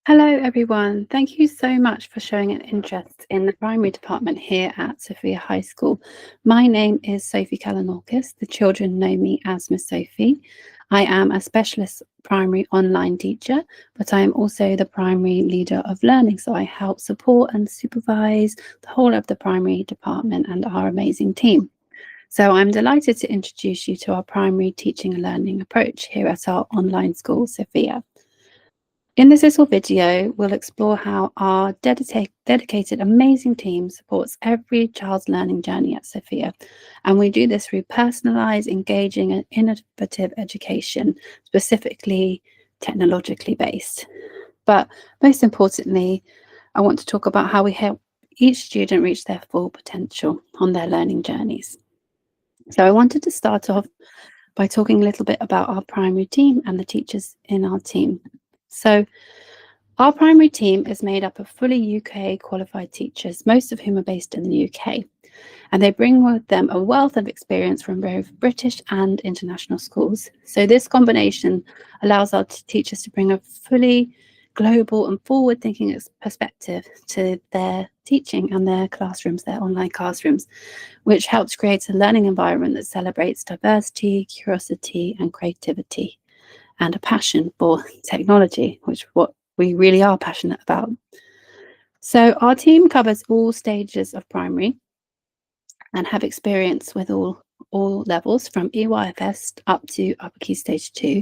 Hello everyone, thank you so much for showing an interest in the primary department here at Sophia High School. My name is Sophie Kalinauckas. The children know me as Miss Sophie. I am a specialist primary online teacher, but I am also the primary leader of learning, so I help support and supervise the whole of the primary department and our amazing team. So I'm delighted to introduce you to our primary teaching and learning approach here at our online school, Sophia. In this little video, we'll explore how our dedicated, amazing team supports every child's learning journey at Sophia. And we do this through personalised, engaging and innovative education, specifically technologically based. But most importantly, I want to talk about how we help each student reach their full potential on their learning journeys. So I wanted to start off by talking a little bit about our primary team and the teachers in our team. So our primary team is made up of fully UK qualified teachers, most of whom are based in the UK, and they bring with them a wealth of experience from both British and international schools. So this combination allows our teachers to bring a fully global and forward-thinking perspective to their teaching and their classrooms, their online classrooms, which helps create a learning environment that celebrates diversity, curiosity, and creativity, and a passion for technology, which is what we really are passionate about. So our team covers all stages of primary and have experience with all levels from EYFS up to upper key stage 2.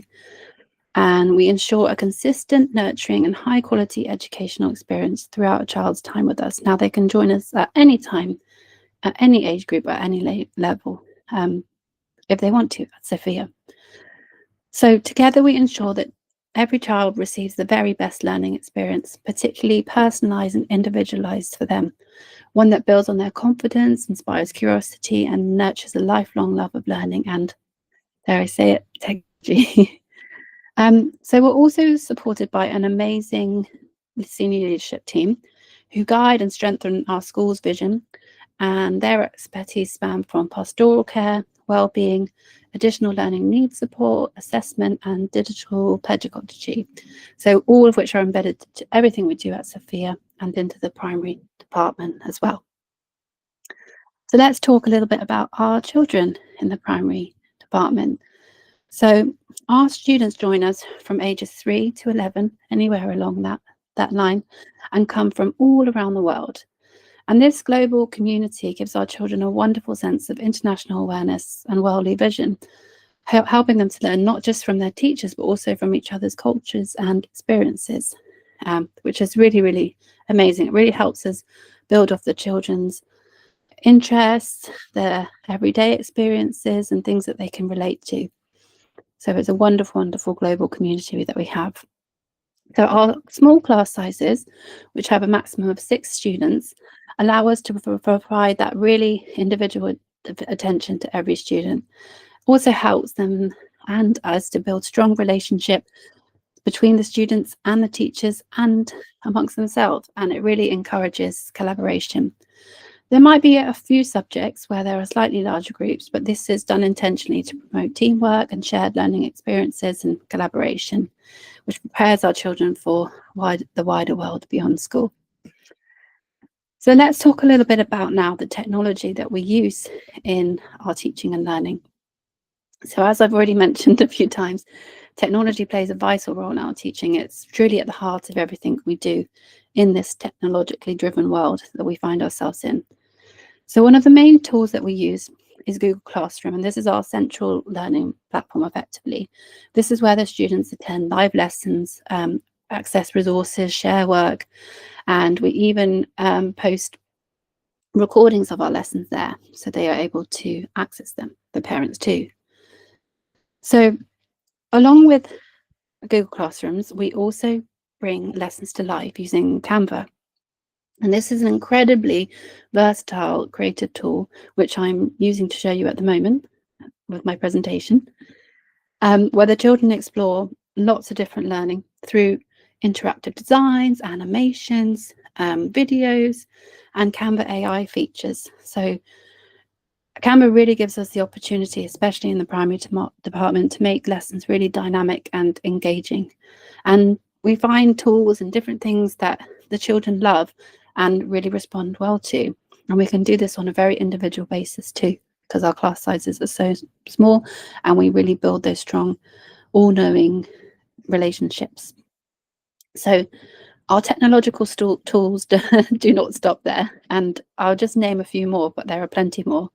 And we ensure a consistent, nurturing and high quality educational experience throughout a child's time with us. Now they can join us at any time, at any age group, at any level, if they want to at Sophia. So together we ensure that every child receives the very best learning experience, particularly personalised and individualised for them, one that builds on their confidence, inspires curiosity and nurtures a lifelong love of learning and, dare I say it, technology. So we're also supported by an amazing senior leadership team who guide and strengthen our school's vision, and their expertise span from pastoral care, well-being, additional learning needs support, assessment and digital pedagogy. So all of which are embedded to everything we do at Sophia and into the primary department as well. So let's talk a little bit about our children in the primary department. So our students join us from ages 3 to 11, anywhere along that line, and come from all around the world. And this global community gives our children a wonderful sense of international awareness and worldly vision, helping them to learn not just from their teachers, but also from each other's cultures and experiences, which is really, really amazing. It really helps us build off the children's interests, their everyday experiences and things that they can relate to. So it's a wonderful, wonderful global community that we have. So our small class sizes, which have a maximum of 6 students, allow us to provide that really individual attention to every student. Also helps them and us to build strong relationship between the students and the teachers and amongst themselves, and it really encourages collaboration. There might be a few subjects where there are slightly larger groups, but this is done intentionally to promote teamwork and shared learning experiences and collaboration, which prepares our children for the wider world beyond school. So let's talk a little bit about now the technology that we use in our teaching and learning. So as I've already mentioned a few times, technology plays a vital role in our teaching. It's truly at the heart of everything we do in this technologically driven world that we find ourselves in. So one of the main tools that we use is Google Classroom, and this is our central learning platform effectively. This is where the students attend live lessons, access resources, share work, and we even post recordings of our lessons there, so they are able to access them, the parents too. So along with Google Classrooms, we also bring lessons to life using Canva. And this is an incredibly versatile creative tool, which I'm using to show you at the moment with my presentation, where the children explore lots of different learning through interactive designs, animations, videos, and Canva AI features. So Canva really gives us the opportunity, especially in the primary department, to make lessons really dynamic and engaging. And we find tools and different things that the children love and really respond well to. And we can do this on a very individual basis too, because our class sizes are so small and we really build those strong, all-knowing relationships. So our technological tools do not stop there. And I'll just name a few more, but there are plenty more.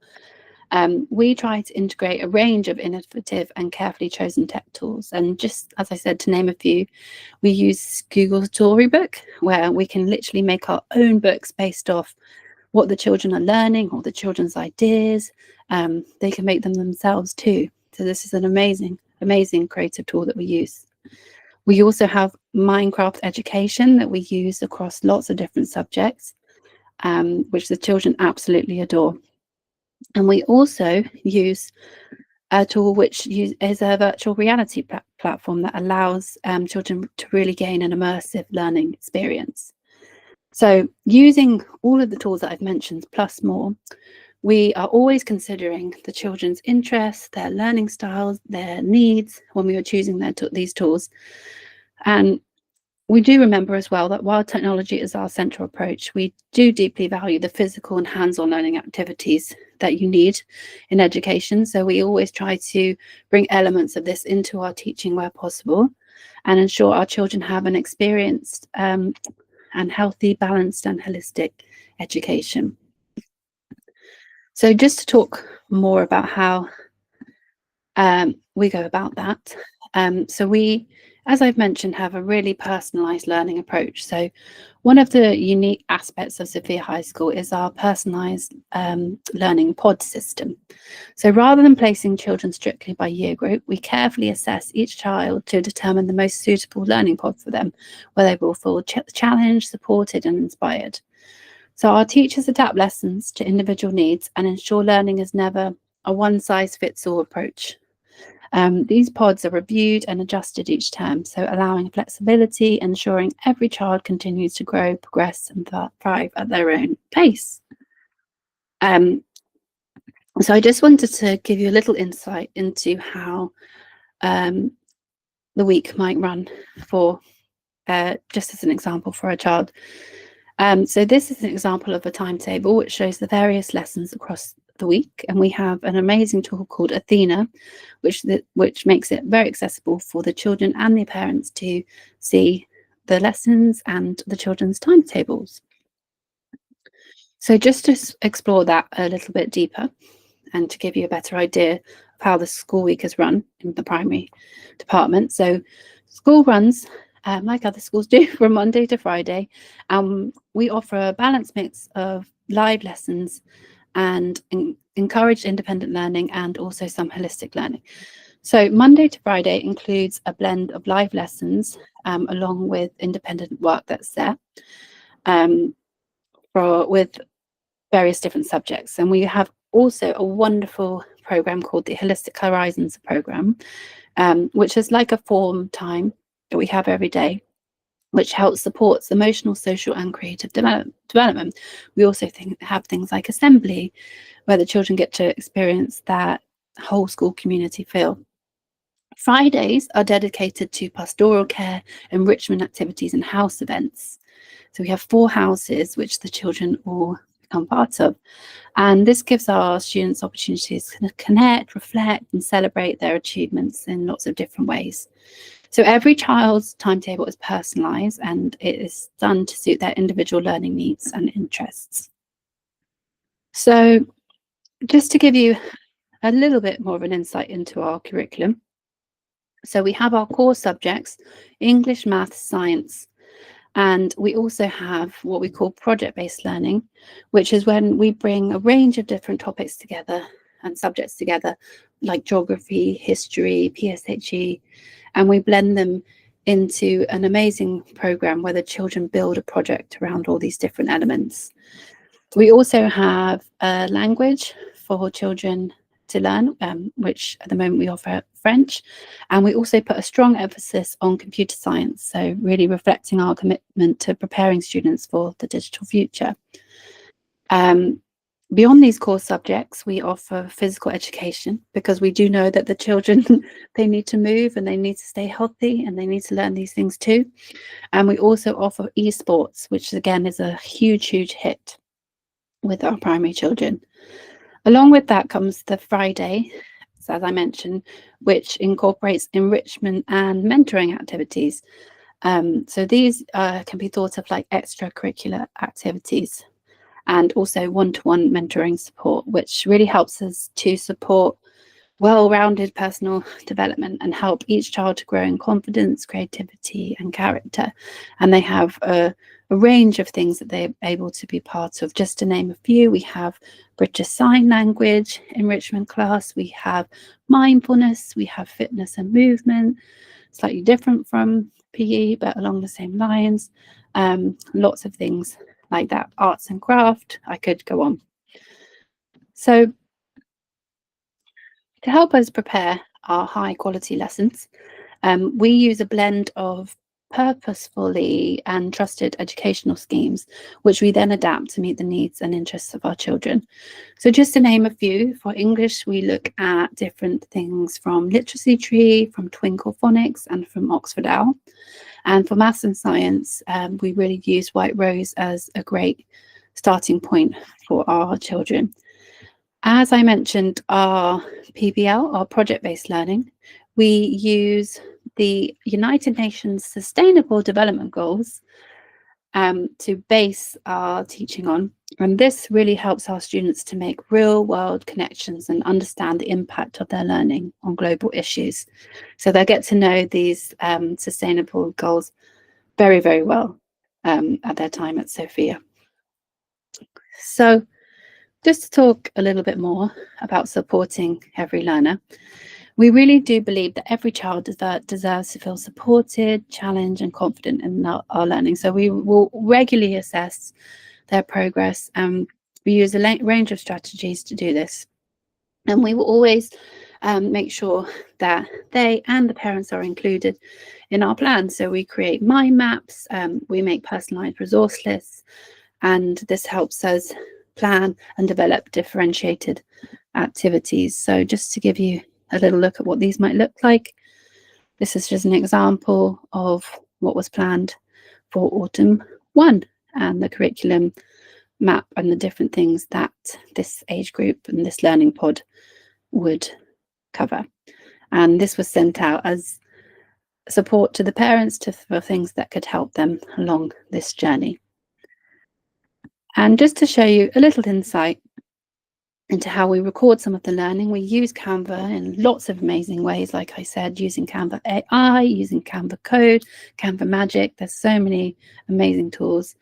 We try to integrate a range of innovative and carefully chosen tech tools. And just as I said, to name a few, we use Google Storybook, where we can literally make our own books based off what the children are learning or the children's ideas. They can make them themselves too. So this is an amazing, amazing creative tool that we use. We also have Minecraft education that we use across lots of different subjects, which the children absolutely adore. And we also use a tool which is a virtual reality platform that allows children to really gain an immersive learning experience. So using all of the tools that I've mentioned, plus more, we are always considering the children's interests, their learning styles, their needs when we are choosing these tools. And we do remember as well that while technology is our central approach, we do deeply value the physical and hands-on learning activities that you need in education. So we always try to bring elements of this into our teaching where possible and ensure our children have an experienced and healthy, balanced and holistic education. So just to talk more about how we go about that. So we, as I've mentioned, have a really personalised learning approach. So one of the unique aspects of Sophia High School is our personalised learning pod system. So rather than placing children strictly by year group, we carefully assess each child to determine the most suitable learning pod for them, where they will feel challenged, supported and inspired. So our teachers adapt lessons to individual needs and ensure learning is never a one-size-fits-all approach. These pods are reviewed and adjusted each term, so allowing flexibility, ensuring every child continues to grow, progress and thrive at their own pace. So I just wanted to give you a little insight into how the week might run for, just as an example for a child. So this is an example of a timetable which shows the various lessons across the week, and we have an amazing tool called Athena, which makes it very accessible for the children and their parents to see the lessons and the children's timetables. So just to explore that a little bit deeper and to give you a better idea of how the school week is run in the primary department. So school runs like other schools do from Monday to Friday. We offer a balanced mix of live lessons and encourage independent learning and also some holistic learning. So Monday to Friday includes a blend of live lessons along with independent work that's there with various different subjects. And we have also a wonderful program called the Holistic Horizons program, which is like a form time that we have every day, which helps supports emotional, social and creative development. We also have things like assembly, where the children get to experience that whole school community feel. Fridays are dedicated to pastoral care, enrichment activities and house events. So we have 4 houses which the children all become part of. And this gives our students opportunities to connect, reflect and celebrate their achievements in lots of different ways. So every child's timetable is personalised and it is done to suit their individual learning needs and interests. So just to give you a little bit more of an insight into our curriculum. So we have our core subjects, English, Maths, Science, and we also have what we call project-based learning, which is when we bring a range of different topics together and subjects together, like geography, history, PSHE, and we blend them into an amazing program where the children build a project around all these different elements. We also have a language for children to learn, which at the moment we offer French, and we also put a strong emphasis on computer science, so really reflecting our commitment to preparing students for the digital future. Beyond these core subjects, we offer physical education because we do know that the children, they need to move and they need to stay healthy and they need to learn these things too. And we also offer esports, which again is a huge, huge hit with our primary children. Along with that comes the Friday, as I mentioned, which incorporates enrichment and mentoring activities. So these can be thought of like extracurricular activities, and also one-to-one mentoring support, which really helps us to support well-rounded personal development and help each child to grow in confidence, creativity, and character. And they have a range of things that they're able to be part of. Just to name a few, we have British Sign Language enrichment class, we have mindfulness, we have fitness and movement, slightly different from PE, but along the same lines. Lots of things like that, arts and craft, I could go on. So to help us prepare our high quality lessons, we use a blend of purposefully and trusted educational schemes, which we then adapt to meet the needs and interests of our children. So just to name a few, for English, we look at different things from Literacy Tree, from Twinkle Phonics, and from Oxford Owl. And for maths and science, we really use White Rose as a great starting point for our children. As I mentioned, our PBL, our project-based learning, we use the United Nations Sustainable Development Goals to base our teaching on. And this really helps our students to make real-world connections and understand the impact of their learning on global issues. So they get to know these sustainable goals very, very well at their time at Sophia. So just to talk a little bit more about supporting every learner, we really do believe that every child deserves to feel supported, challenged, and confident in our learning. So we will regularly assess their progress, and we use a range of strategies to do this. And we will always make sure that they and the parents are included in our plan. So we create mind maps, we make personalized resource lists, and this helps us plan and develop differentiated activities. So just to give you a little look at what these might look like, this is just an example of what was planned for autumn 1 and the curriculum map and the different things that this age group and this learning pod would cover. And this was sent out as support to the parents for things that could help them along this journey. And just to show you a little insight into how we record some of the learning, we use Canva in lots of amazing ways. Like I said, using Canva AI, using Canva Code, Canva Magic. There's so many amazing tools.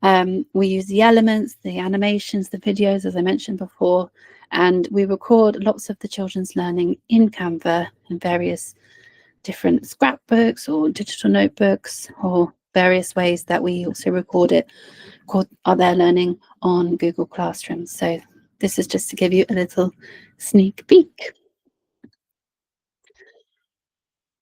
We use the elements, the animations, the videos, as I mentioned before, and we record lots of the children's learning in Canva in various different scrapbooks or digital notebooks, or various ways that we also record their learning on Google Classroom. So this is just to give you a little sneak peek.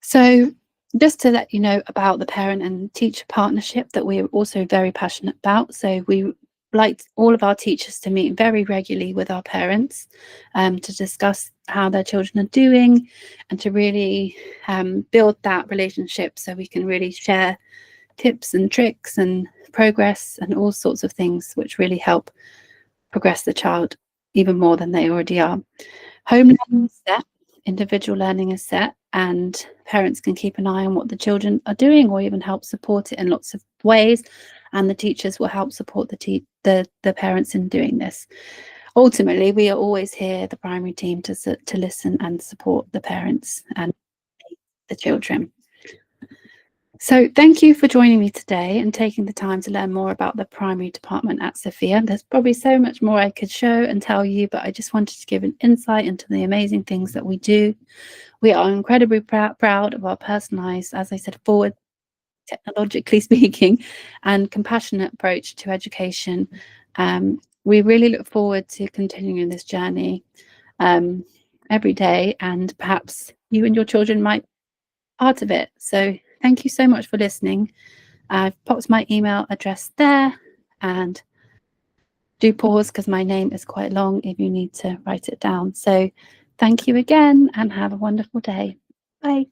So just to let you know about the parent and teacher partnership that we're also very passionate about. So we like all of our teachers to meet very regularly with our parents to discuss how their children are doing and to really build that relationship, so we can really share tips and tricks and progress and all sorts of things which really help progress the child even more than they already are. Home learning is set, individual learning is set, and parents can keep an eye on what the children are doing or even help support it in lots of ways, and the teachers will help support the parents in doing this. Ultimately, we are always here, the primary team, to listen and support the parents and the children. So thank you for joining me today and taking the time to learn more about the primary department at Sophia. There's probably so much more I could show and tell you, but I just wanted to give an insight into the amazing things that we do. We are incredibly proud of our personalised, as I said, forward, technologically speaking, and compassionate approach to education. We really look forward to continuing this journey every day, and perhaps you and your children might be part of it. So thank you so much for listening. I've popped my email address there, and Do pause because my name is quite long if you need to write it down. So thank you again and have a wonderful day. Bye.